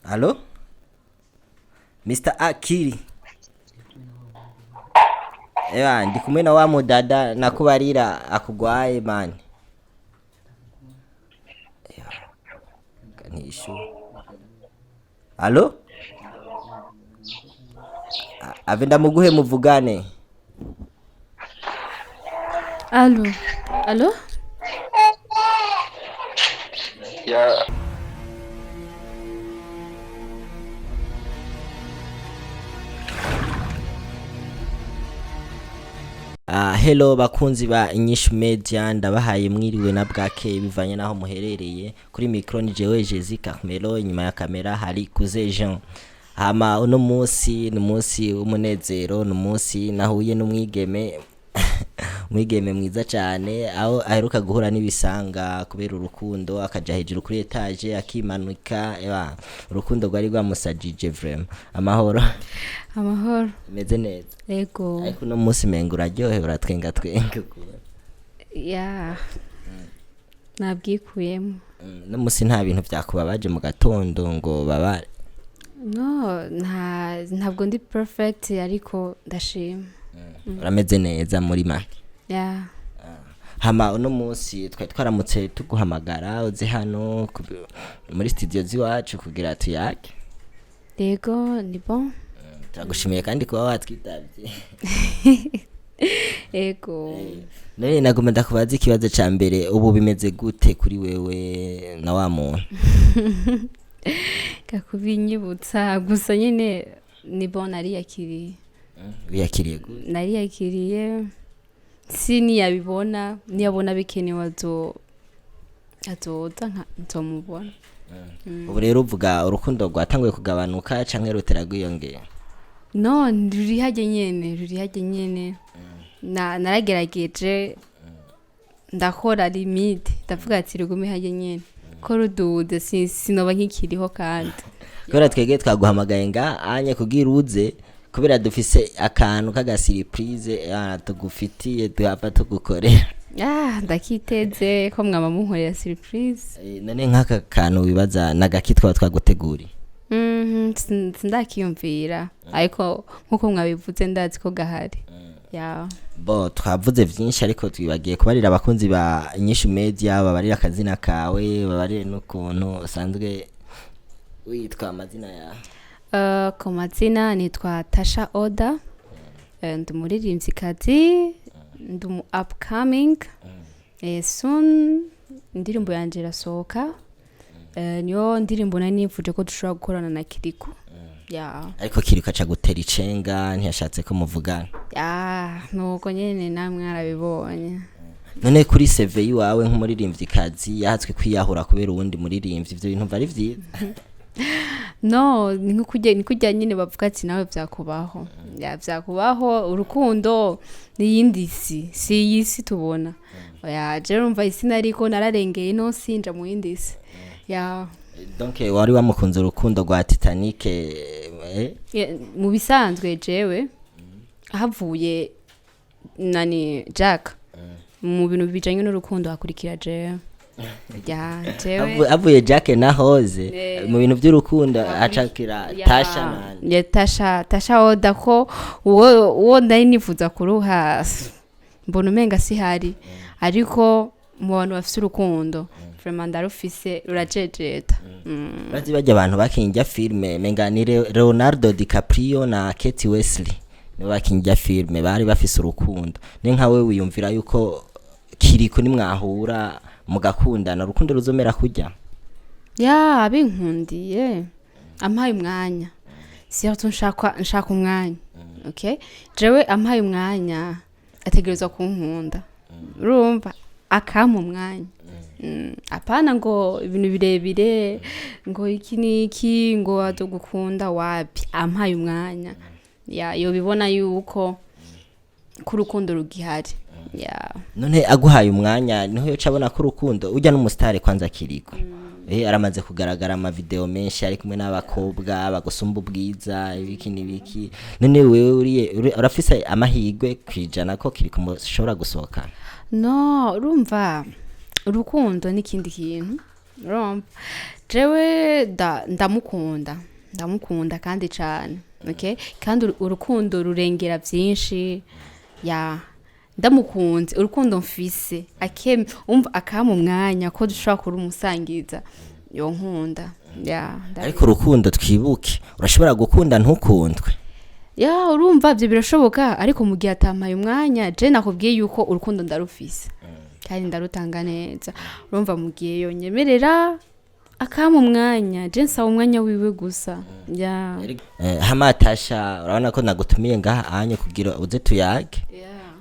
Allo? Mr. Akili. Ewa ndi kumwe na wa mudada nakubarira akugwaye man. Ewa. Kanisho. Allo? Avenda muguhe muvugane. Allo? Allo? Ya Hello bakunzi ba Inyishu Media ndabahaye mwiriwe na bwake bivanye naho muherereye kuri micro ni jewe Jessica Melo inyuma ya kamera hari Kuze Jean. Hama uno munsi ni munsi w'umunezero ni munsi nahuye n'umwigeme mwigeme mwiza cyane aho aheruka guhura n'ibisanga kubera urukundo akaja hejuru kuri etage akimanuka urukundo rwari rwamusajije vraiment amahoro meze neza Yego. ariko no munsi mengo uraryohe uratwenga Ya. Nabwikuyemo. no munsi nta bintu byakubabaje mu gatondo ngo babare No, ntabwo ndi perfect ariko ndashima. urameze neza muri make Ya. hama uno munsi twari twaramutse tuguhamagara uze hano muri studio ziwacu kugira tuyake Yego, ni bon. turagushimiye kandi kuba watwitabye Yego. none nagomba ndakubaza ikibazo ca mbere ubu bimeze gute kuri wewe na wa muntu Kakubinyibutsa gusa nyine ni bon nariyakiriye. biyakiriye gute Nariyakiriye siniyabibona niyabona bikenewe azoza nzomubona. ubu rero uvuga urukundo rwatanguye kugabanuka canke rutera gwiyongera No, ruri hajye nyene. Naragerageje ndakora limite ndavuga ati rugume hajye nyene ko rudude sinoba nkikiriho kandi kubera twege twaguhamagaye nga anye kugira uze kubera dufise akantu kaga surprise tugufitiye duhapa tugukorera ndakiteze ko mwaba munkorera surprise. none nk'aka kantu wibaza nagakitwa twaguteguriye Sindakiyumvira ariko nkuko mwabivuze ndazi ko gahari. Ya. Bo twavuze vyinshi ariko twibagiye kubarira abakunzi ba Inyishu Media babarira akazina kawe babarire n'ukuntu usanzwe witwa amazina ya Ku mazina nitwa Tasha Oda. Ndi umuririmvyikazi, ndi umu upcoming. Soon indirimbo yanje irasohoka. Niyo ndirimbo nari nifuje ko dushobora gukorana na Kirikou. Ya. ariko Kirikou aca gutera icenga ntiyashatse ko muvugana nuko nyene namwe arabibonye. none kuri CV yiwawe nk'umuririmvyikazi yahatswe kwiyahura kubera uwundi muririmvyi ivyo bintu bari vyiza No, ni kujya nyine bavuga ati nawe vyakubaho. Ya vyakubaho urukundo n'iyindi si yisi tubona. Ya je rumva isi nariko nararengeye no sinja mu yindi si. Ya. donc wari wamukunze urukundo rwa Titanic Mu bisanzwe jewe havuye nani Jack mu bintu bijanye n'urukundo hakurikira jewe. Ya jewe avuye Jack na Hose mu bintu by'urukundo acakira Tasha nani ya Tasha Oda ko uwo ndari nifuza kuruha mbona umenga si hari ariko mu bantu bafite urukundo vraiment ndarufise rurajejeta. Bazi bajya abantu bakinjya filme menga ni Leonardo DiCaprio na Kate Wesley nibo bakinjya filme bari bafise urukundo ni nka we wiyumvira yuko Kirikou ni mwahura mugakundana urukundo ruzomera kujya Ya binkundiye ampaye umwanya siyo nshaka umwanya. Okay, jewe ampaye umwanya ategerezwa kunkunda urumva akampa umwanya. Apana ngo ibintu birebire ngo iki niki ngo adogukunda wapi ampaye umwanya. Ya yo bibona yuko ku rukundo rugihari. Ya. none aguhaye umwanya niho yoca abona ko urukundo ujya n'umusitari kwanza Kirikou aramaze kugaragara ama video menshi ari kumwe n'abakobwa bagusumba ubwiza ibiki nibiki none wewe urafise amahigwe kwijana ko Kirikou mushobora gusohokana No urumva urukundo n'ikindi kintu urumva jewe ndamukunda kandi cyane okay kandi urukundo rurengera byinshi ya ndamukunze urukundo mfise umva akama umwanya ko dushobora kuri umusangiza yo nkunda ya ariko urukundo twibuke urashobora gukunda ntukundwe ya urumva byo birashoboka ariko mu gihe atamaye umwanya je nakubwiye yuko urukundo ndarufise kandi ndarutanga neza urumva mu gihe yonyemerera akama umwanya je nsaba umwanya wiwe gusa ya hama Tasha urabona ko nagutumiye ngaha anye kugira uze tuyage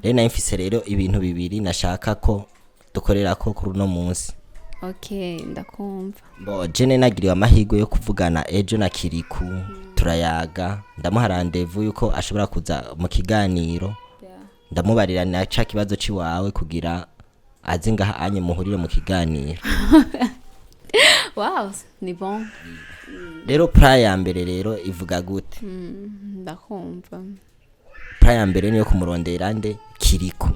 rero mfise rero ibintu bibiri nashaka ko dukorera ko kuri no munsi okay ndakumva bo jene nagiriwe amahirwe yo kuvugana ejo na Kirikou turayaga ndamuha rendezvous yuko ashobora kuza mu kiganiro ndamubarira na ca kibazo ciwawe kugira azi ngaha anye muhurire mu kiganiro wow ni bon rero pra ya mbere rero ivuga gute ndakumva pra ya mbere niyo kumurondera nde Kirikou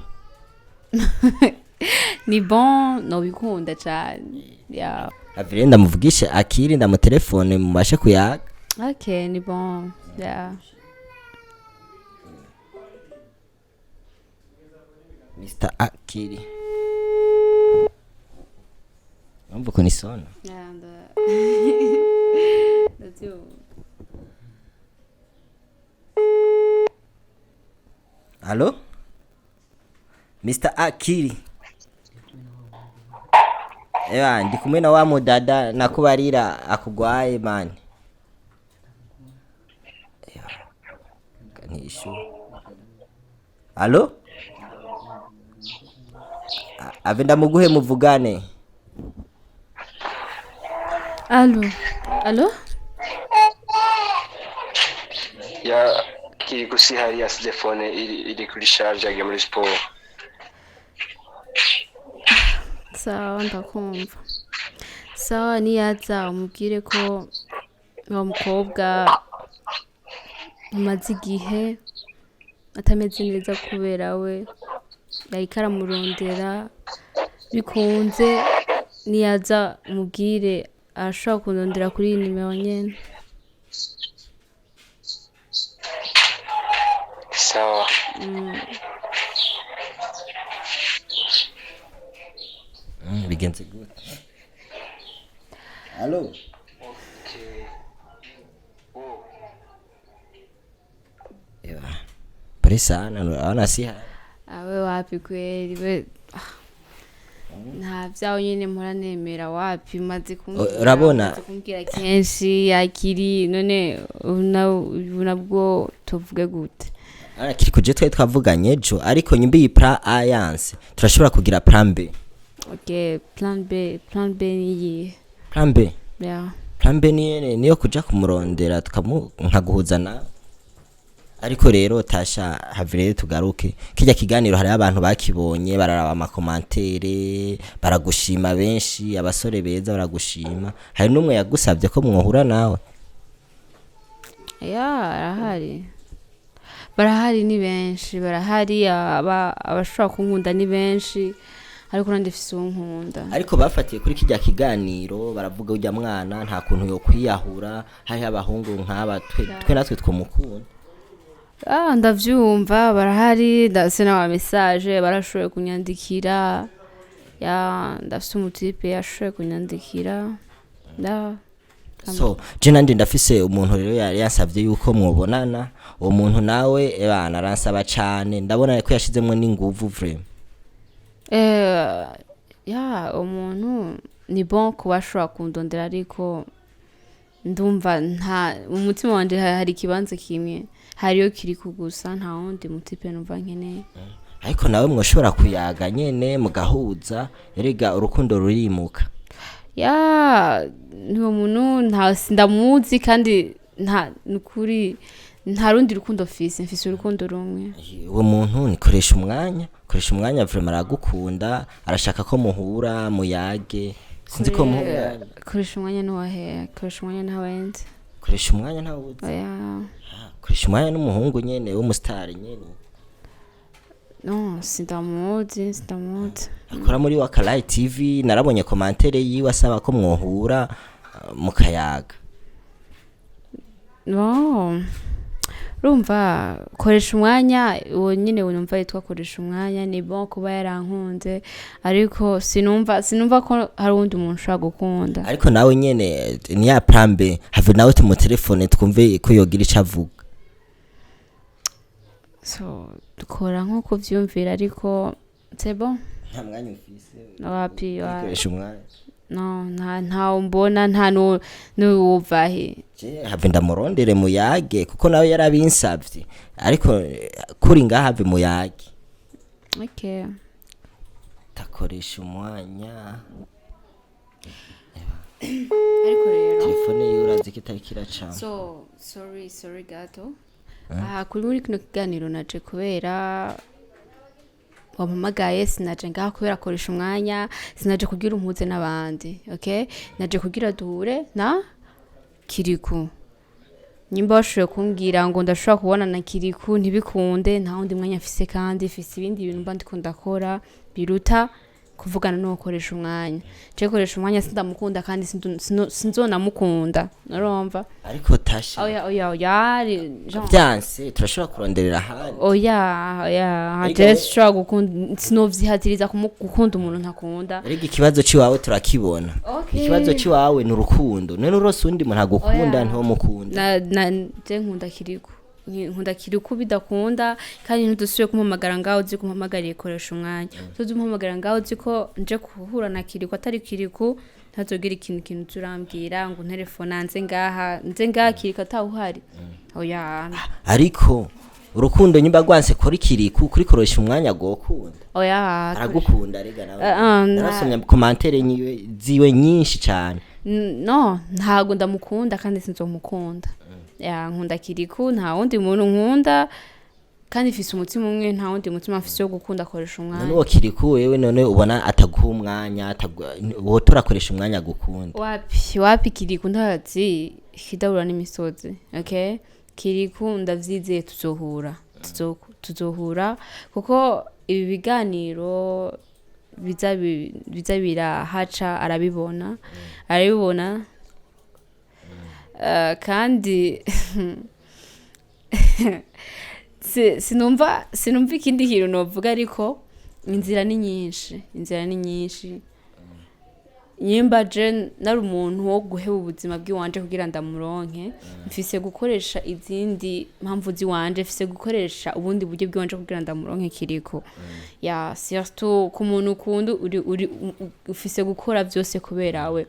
ni bon no bikunda cyane ya avire ndamuvugishe Akili ndamutelefone mubashe kuyaga okay ni bon ya Mr. Akili Mambo kuni sona ya that's you Allo Mr. Akili Ewa ndi kumwe na wa mudada nakubarira akugwaye man Kanisho Allo Avenda muguhe muvugane Allo ya Kirikou si hari ya telefone iri kuri charge yagiye muri sport. sawa ndakumva sawa niyaza umubwire ko uwo mukobwa umaze igihe atameze neza kubera we yari karamurondera bikunze niyaza umubwire arashobora kurondera kuri iyi nimero nyene Sawa. Bigenze gute Allo Okay. Oh. Ewa Pare sana ana siha awe wapi kweli we nta vyawo nyene mpora nemera wapi maze urabona kumbwira kenshi Akili none unabwo tuvuge gute Kirikou je twe twavuganye ejo ariko nyimbi iyi plan alliance turashobora kugira plan B okay plan B ni plan B yeah plan B niyo kuja kumurondera nkaguhuzana ariko rero Tasha havire tugaruke kijya kiganiro hari abantu bakibonye bararaba amakomantere baragushima benshi abasore beza baragushima hari numwe yagusabye ko mwohura nawe barahari ni benshi barahari abashobora kunkunda ni benshi ariko nandi fise unkunda ariko bafatiye kuri kijya kiganiro baravuga ujya mwana nta kuntu yo kwiyahura hari abahungu nk'aba twe natwe twumukunda ndavyumva barahari ndase na message barashoboye kunyandikira ndafise umutipe yashoboye kunyandikira so je nandi ndafise umuntu rero yari yansavye yuko mwobonana uwo muntu nawe ebana aransaba cyane ndabona ko yashizemwe n'inguvu vraiment umuntu ni bon kubashobora kundondera ariko ndumva nta umutima wanje hari kibanza kimwe hariyo Kirikou gusa nta wundi mutipe numva nkeneye ariko nawe mwoshobora kuyaga nyene mugahuza erega urukundo rurimuka niwo muntu ndamuzi kandi nukuri nta rundi rukundo mfise urukundo rumwe uwo muntu nikoresha umwanya vraiment aragukunda arashaka ko muhura muyage sinzi ko muhura koresha umwanya n'uwahe koresha umwanya n'awenze koresha umwanya ntawuzi koresha umwanya n'umuhungu nyene w'umustar nyene no sindamuzi akora muri Wakalayi TV narabonye commentaire yiwe asaba ko mwohura mukayaga. no urumva koresha umwanya uwo nyine wumva yitwa koresha umwanya ni bon kuba yarankunze ariko sinumva ko hari undi muntu ushaka gukunda. Ariko nawe nyene ni ya prambe have nawe tu mu telefone twumve ko yogira icavuga. So dukora nko kuvyumvira ariko c'est bon. Nta mwanya ufise. Wapi koresha umwanya. No nta umbona nta n'uwuvahe. Je have ndamurondere muyage kuko nawe yarabinsavye ariko kuri ngaha have muyage. Okay. Takoresha umwanya. Ariko rero telefone yurazi kitari kiraca. So sorry gato. Kuri muri kino kiganiro naje kubera wamamagaye sinaje ngaho kubera koresha umwanya sinaje kugira umpuze n'abandi. Okay? Naje kugira duhure na Kirikou. Nyimba washoboye kumbwira ngo ndashobora kubona na Kirikou ntibikunde nta wundi mwanya afise kandi afise ibindi bintu mba ndiko ndakora biruta kuvugana no gukoresha umwanya. Je koresha umwanya sindamukunda kandi sinzonamukunda. Urumva? Ariko Tasha. Oya byanse turashobora kuronderera handi. Oya je shobora gukunda sinovyihatiriza gukunda umuntu ntakunda. Ariko ikibazo ciwawe turakibona. Okay. Ikibazo ciwawe ni urukundo. None urose undi muntu agukunda ntiho mukunda. Je nkunda Kirikou. Nkunda Kirikou bidakunda kandi ntudusuye kumpamagara ngaho uzi kumpamagariye koresha umwanya. Tuzi kumpamagara ngaho uzi ko nje kuhura na Kirikou atari Kirikou ntazogira ikintu turambwira ngo telefone nze ngaha Kirikou atawuhari. Oya. Ariko urukundo nyimba gwanse kuri Kirikou kuri koresha umwanya gokunda. Oya. Aragukunda rega nawe. Narasomye commentaire ziwe nyinshi cyane. No ntago ndamukunda kandi sinzomukunda. Nkunda Kirikou nta wundi muntu nkunda kandi mfise umutima umwe nta wundi mutima mfise wo gukunda koresha umwanya. None Kirikou wewe none ubona ataguha umwanya wotora koresha umwanya gukunda. Wapi Kirikou ndazi hidahura n'imisozi. Okay? Kirikou ndavyizeye tuzohura kuko ibi biganiro biza birahaca arabibona kandi sinumva ikindi kintu novuga ariko inzira ni nyinshi nyimba je nari umuntu wo guheba ubuzima bw'iwanje kugira ndamuronke mfise gukoresha izindi mpamvu ziwanje mfise gukoresha ubundi buryo bw'iwanje kugira ndamuronke Kirikou. Surtout ku muntu ukunda ufise gukora byose kubera we.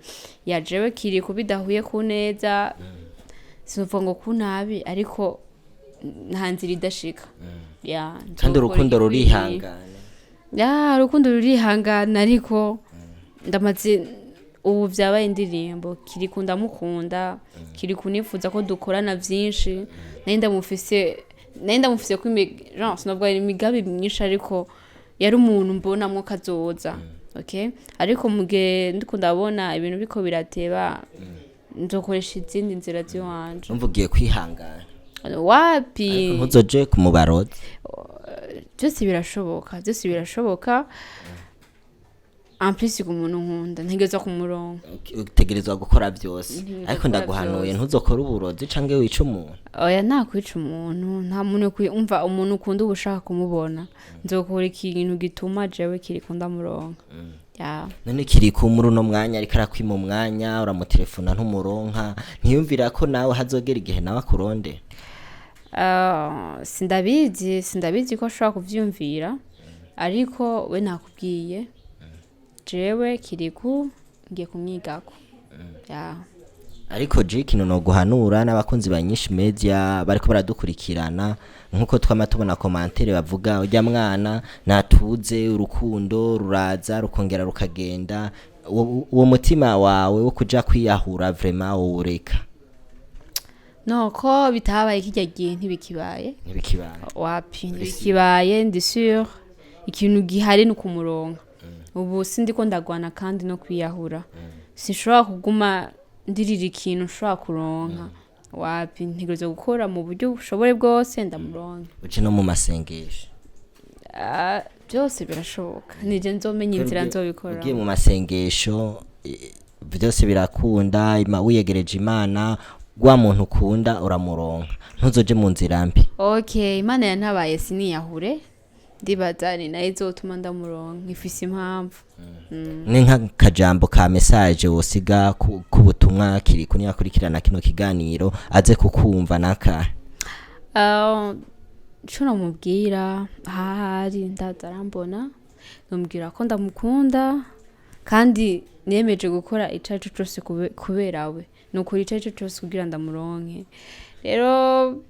Jewe Kirikou bidahuye ku neza sinuvuga ngo ku nabi ariko nta nzira idashika. Kandi urukundo rurihangana. Urukundo rurihangana ariko ndamaze ubu vyabaye indirimbo. Kirikou ndamukunda. Kirikou nifuza ko dukorana vyinshi. Nenda mufise ko sinavuga imigabi myinshi ariko yari umuntu mbonamwo kazoza. Okay? Ariko mugihe ndiko ndabona ibintu biko birateba nzokoresha izindi nzira ziwanje. Mvugiye kwihangana. Wapi? Ntuzoje kumubaroza. Byose birashoboka. En plus ku muntu nkunda ntegeza kumurongo. Utegerezwa gukora byose. Ariko ndaguhanuye ntuzokora uburozi canke wica umuntu. Oya nakwica umuntu nta muntu umva umuntu ukunda ubushaka kumubona. Nzokora ikintu gituma jewe Kirikou ndamuronka. None Kirikou muri uno mwanya ariko arakwima umwanya uramutelefona ntumuronka ntiyumvira ko nawe hazogera igihe nawe akuronde. Sindabizi ko ashobora kuvyumvira ariko we nakubwiye jewe Kirikou ngiye kumwigako. Ariko je kino no guhanura n'abakunzi ba Inyishu Media bariko baradukurikirana nkuko twama tubona commentaire bavuga ujya mwana natuze urukundo ruraza rukongera rukagenda uwo mutima wawe wo kuja kwiyahura vraiment ureka. No ko bitabaye kijya gihe ntibikibaye. Wapi ntibikibaye ndi sûr ikintu gihari no kumuronka. Ubu sindiko ndagwana kandi no kwiyahura. Sinshobora kuguma ndirira ikintu ushobora kuronka. Wapi ntigoze gukora mu buryo bushobore bwose ndamuronka. Uci no mu masengesho. byose birashoboka nije nzomenya inzira nzobikora ugiye mu masengesho byose birakunda wiyegereje Imana gwa muntu ukunda uramuronka ntuzoje mu nzira mbi. Okay, Imana yantabaye siniyahure ndibaza ni nayo izotuma ndamuronka ifise impamvu. Ni nka kajambo ka message wosiga kubutumwa Kirikou yakurikirana kino kiganiro aze kukumva naka. Shona mubwira hari ndadarambona numbwira ko ndamukunda kandi nemeje gukora icacu cyose kuberawe nukuri icacu cyose kugira ndamuronke. Rero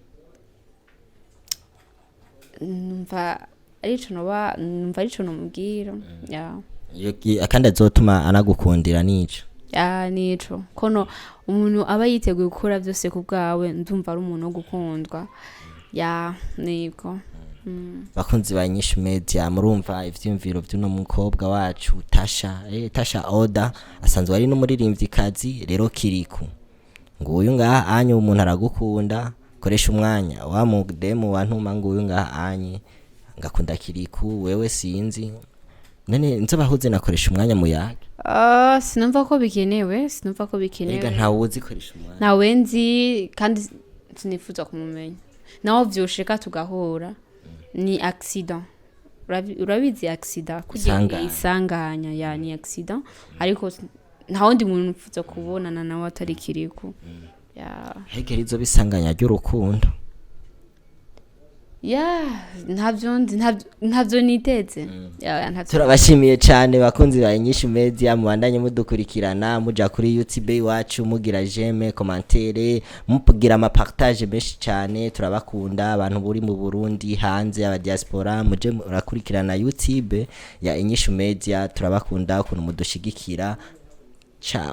numva arico nomubwira akandi azotuma anagukundira nico nico kono umuntu aba yiteguye gukora byose kubwawe ndumva ari umuntu wo gukundwa niko. Bakunzi ba Inyishu Media murumva ivyumviro by'uno mukobwa wacu Tasha Oda asanzwe ari n'umuririmvyikazi rero Kirikou nguyu ngaha anye umuntu aragukunda koresha umwanya wa mudemu wantuma nguyu ngaha anye ngakunda Kirikou wewe sinzi none nzobahuze nakoresha umwanya mu yake sinumva ko bikenewe ega ntawuzi koresha umwanya nawe nzi kandi sinifuza kumumenya naho vyosheka tugahura ni accident urabizi accident kugira isanganya ni accident ariko nta wundi muntu upfuza kubonana nawe atari Kirikou hegera izo bisanganya ry'urukundo ntabyo niteze turabashimiye cyane bakunzi ba Inyishu Media mubandanye mudukurikirana muja kuri YouTube iwacu mugira j'aime commentaire mupugira ama partage menshi cyane turabakunda abantu buri mu Burundi hanze aba diaspora muje murakurikirana YouTube ya Inyishu Media turabakunda ukuntu mudushigikira ciao.